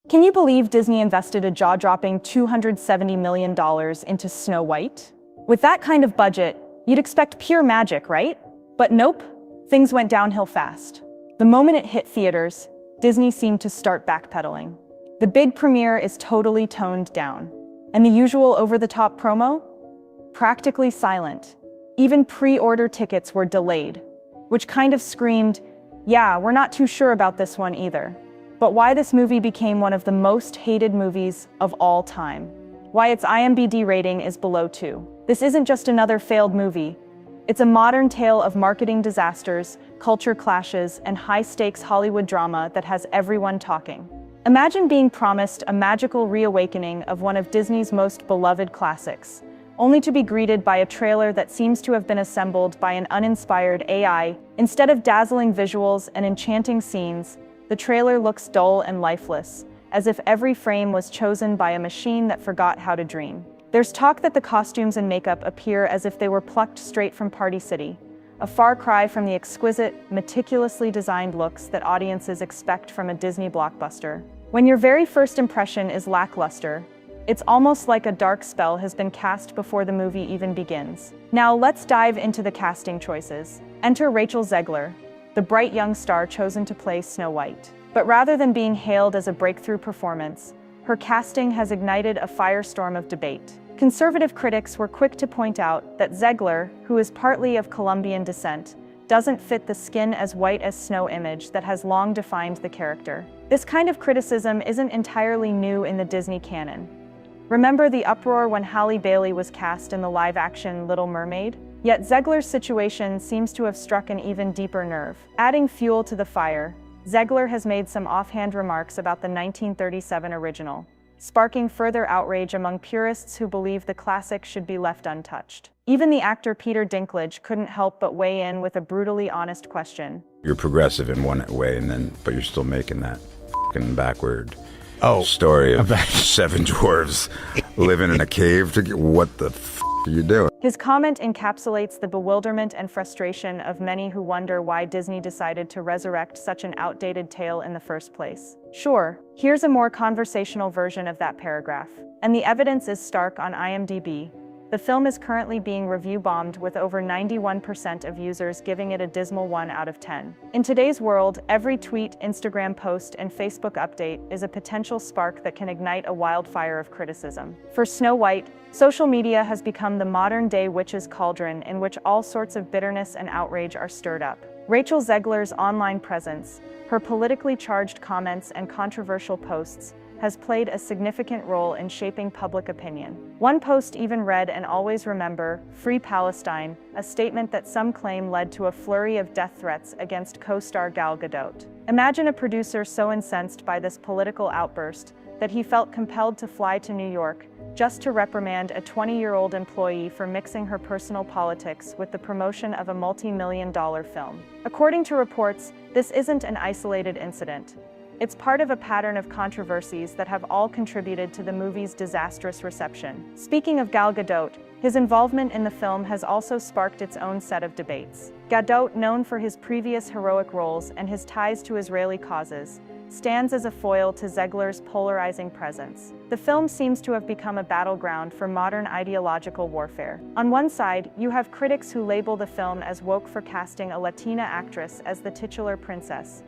Can you believe Disney invested a jaw-dropping $270 million into Snow White? With that kind of budget, you'd expect pure magic, right? But nope, things went downhill fast. The moment it hit theaters, Disney seemed to start backpedaling. The big premiere is totally toned down. And the usual over-the-top promo? Practically silent. Even pre-order tickets were delayed, which kind of screamed, yeah, we're not too sure about this one either. But why this movie became one of the most hated movies of all time. Why its IMDb rating is below 2. This isn't just another failed movie. It's a modern tale of marketing disasters, culture clashes, and high-stakes Hollywood drama that has everyone talking. Imagine being promised a magical reawakening of one of Disney's most beloved classics, only to be greeted by a trailer that seems to have been assembled by an uninspired AI. Instead of dazzling visuals and enchanting scenes, the trailer looks dull and lifeless, as if every frame was chosen by a machine that forgot how to dream. There's talk that the costumes and makeup appear as if they were plucked straight from Party City, a far cry from the exquisite, meticulously designed looks that audiences expect from a Disney blockbuster. When your very first impression is lackluster, it's almost like a dark spell has been cast before the movie even begins. Now let's dive into the casting choices. Enter Rachel Zegler, the bright young star chosen to play Snow White. But rather than being hailed as a breakthrough performance, her casting has ignited a firestorm of debate. Conservative critics were quick to point out that Zegler, who is partly of Colombian descent, doesn't fit the skin as white as snow image that has long defined the character. This kind of criticism isn't entirely new in the Disney canon. Remember the uproar when Halle Bailey was cast in the live-action Little Mermaid? Yet Zegler's situation seems to have struck an even deeper nerve. Adding fuel to the fire, Zegler has made some offhand remarks about the 1937 original, sparking further outrage among purists who believe the classic should be left untouched. Even the actor Peter Dinklage couldn't help but weigh in with a brutally honest question. You're progressive in one way, but you're still making that fucking backward story of 7 dwarves living in a cave. What the are you doing? His comment encapsulates the bewilderment and frustration of many who wonder why Disney decided to resurrect such an outdated tale in the first place. Sure, here's a more conversational version of that paragraph. And the evidence is stark on IMDb. The film is currently being review-bombed with over 91% of users giving it a dismal 1 out of 10. In today's world, every tweet, Instagram post, and Facebook update is a potential spark that can ignite a wildfire of criticism. For Snow White, social media has become the modern-day witch's cauldron in which all sorts of bitterness and outrage are stirred up. Rachel Zegler's online presence, her politically charged comments and controversial posts, has played a significant role in shaping public opinion. One post even read, "And always remember, Free Palestine," a statement that some claim led to a flurry of death threats against co-star Gal Gadot. Imagine a producer so incensed by this political outburst that he felt compelled to fly to New York just to reprimand a 20-year-old employee for mixing her personal politics with the promotion of a multi-million-dollar film. According to reports, this isn't an isolated incident. It's part of a pattern of controversies that have all contributed to the movie's disastrous reception. Speaking of Gal Gadot, his involvement in the film has also sparked its own set of debates. Gadot, known for his previous heroic roles and his ties to Israeli causes, stands as a foil to Zegler's polarizing presence. The film seems to have become a battleground for modern ideological warfare. On one side, you have critics who label the film as woke for casting a Latina actress as the titular princess.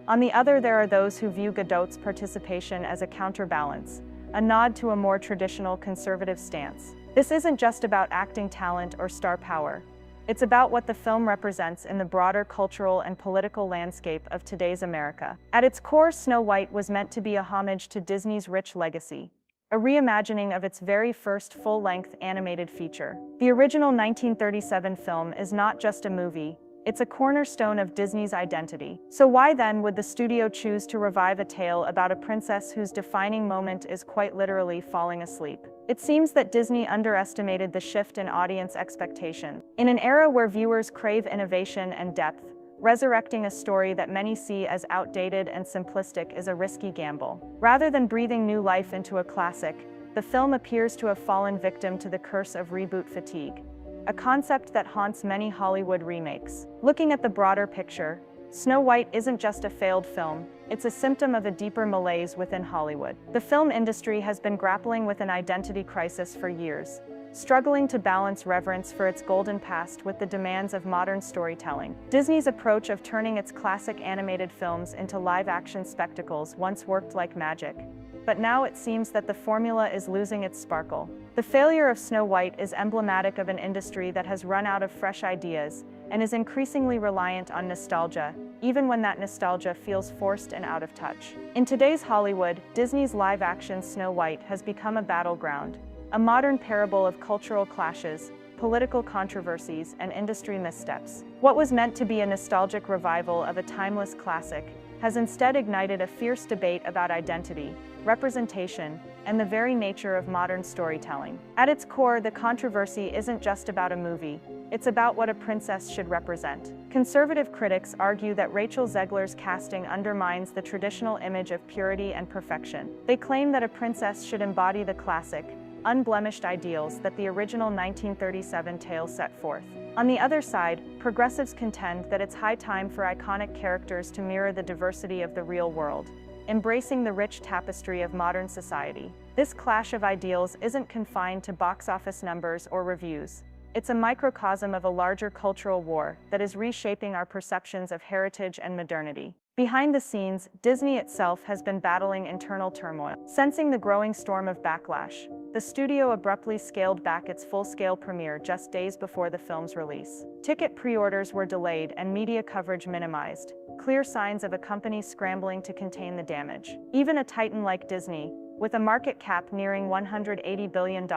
On the other, there are those who view Gadot's participation as a counterbalance, a nod to a more traditional conservative stance. This isn't just about acting talent or star power. It's about what the film represents in the broader cultural and political landscape of today's America. At its core, Snow White was meant to be a homage to Disney's rich legacy, a reimagining of its very first full-length animated feature. The original 1937 film is not just a movie, it's a cornerstone of Disney's identity. So why then would the studio choose to revive a tale about a princess whose defining moment is quite literally falling asleep? It seems that Disney underestimated the shift in audience expectation. In an era where viewers crave innovation and depth, resurrecting a story that many see as outdated and simplistic is a risky gamble. Rather than breathing new life into a classic, the film appears to have fallen victim to the curse of reboot fatigue, a concept that haunts many Hollywood remakes. Looking at the broader picture, Snow White isn't just a failed film, it's a symptom of a deeper malaise within Hollywood. The film industry has been grappling with an identity crisis for years, struggling to balance reverence for its golden past with the demands of modern storytelling. Disney's approach of turning its classic animated films into live-action spectacles once worked like magic, but now it seems that the formula is losing its sparkle. The failure of Snow White is emblematic of an industry that has run out of fresh ideas and is increasingly reliant on nostalgia, even when that nostalgia feels forced and out of touch. In today's Hollywood, Disney's live-action Snow White has become a battleground, a modern parable of cultural clashes, political controversies, and industry missteps. What was meant to be a nostalgic revival of a timeless classic has instead ignited a fierce debate about identity, representation, and the very nature of modern storytelling. At its core, the controversy isn't just about a movie, it's about what a princess should represent. Conservative critics argue that Rachel Zegler's casting undermines the traditional image of purity and perfection. They claim that a princess should embody the classic, unblemished ideals that the original 1937 tale set forth. On the other side, progressives contend that it's high time for iconic characters to mirror the diversity of the real world, embracing the rich tapestry of modern society. This clash of ideals isn't confined to box office numbers or reviews. It's a microcosm of a larger cultural war that is reshaping our perceptions of heritage and modernity. Behind the scenes, Disney itself has been battling internal turmoil. Sensing the growing storm of backlash, the studio abruptly scaled back its full-scale premiere just days before the film's release. Ticket pre-orders were delayed and media coverage minimized, clear signs of a company scrambling to contain the damage. Even a titan like Disney, with a market cap nearing $180 billion,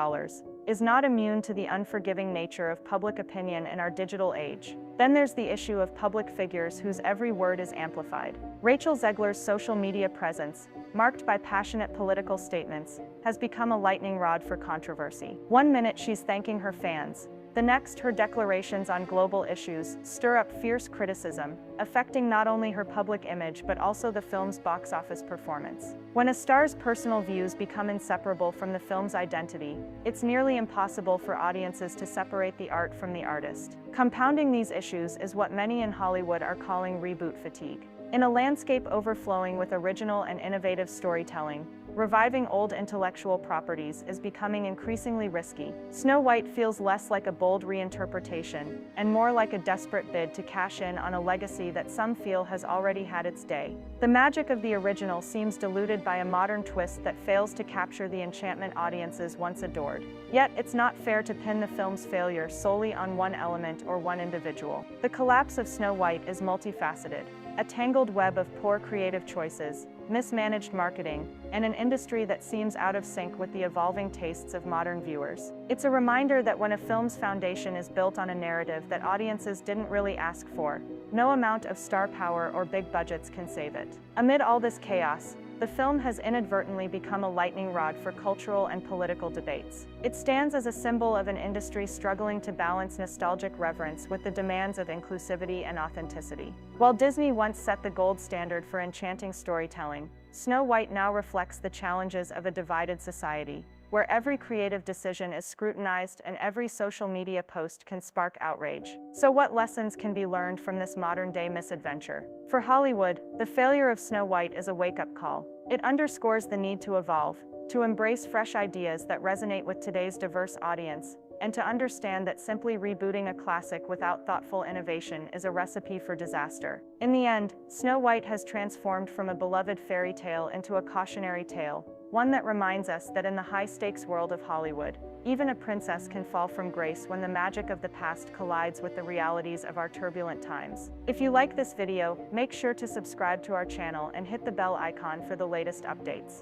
is not immune to the unforgiving nature of public opinion in our digital age. Then there's the issue of public figures whose every word is amplified. Rachel Zegler's social media presence, marked by passionate political statements, has become a lightning rod for controversy. One minute she's thanking her fans, the next, her declarations on global issues stir up fierce criticism, affecting not only her public image but also the film's box office performance. When a star's personal views become inseparable from the film's identity, it's nearly impossible for audiences to separate the art from the artist. Compounding these issues is what many in Hollywood are calling reboot fatigue. In a landscape overflowing with original and innovative storytelling, reviving old intellectual properties is becoming increasingly risky. Snow White feels less like a bold reinterpretation and more like a desperate bid to cash in on a legacy that some feel has already had its day. The magic of the original seems diluted by a modern twist that fails to capture the enchantment audiences once adored. Yet, it's not fair to pin the film's failure solely on one element or one individual. The collapse of Snow White is multifaceted, a tangled web of poor creative choices, mismanaged marketing, and an industry that seems out of sync with the evolving tastes of modern viewers. It's a reminder that when a film's foundation is built on a narrative that audiences didn't really ask for, no amount of star power or big budgets can save it. Amid all this chaos, the film has inadvertently become a lightning rod for cultural and political debates. It stands as a symbol of an industry struggling to balance nostalgic reverence with the demands of inclusivity and authenticity. While Disney once set the gold standard for enchanting storytelling, Snow White now reflects the challenges of a divided society, where every creative decision is scrutinized and every social media post can spark outrage. So what lessons can be learned from this modern-day misadventure? For Hollywood, the failure of Snow White is a wake-up call. It underscores the need to evolve, to embrace fresh ideas that resonate with today's diverse audience, and to understand that simply rebooting a classic without thoughtful innovation is a recipe for disaster. In the end, Snow White has transformed from a beloved fairy tale into a cautionary tale, one that reminds us that in the high-stakes world of Hollywood, even a princess can fall from grace when the magic of the past collides with the realities of our turbulent times. If you like this video, make sure to subscribe to our channel and hit the bell icon for the latest updates.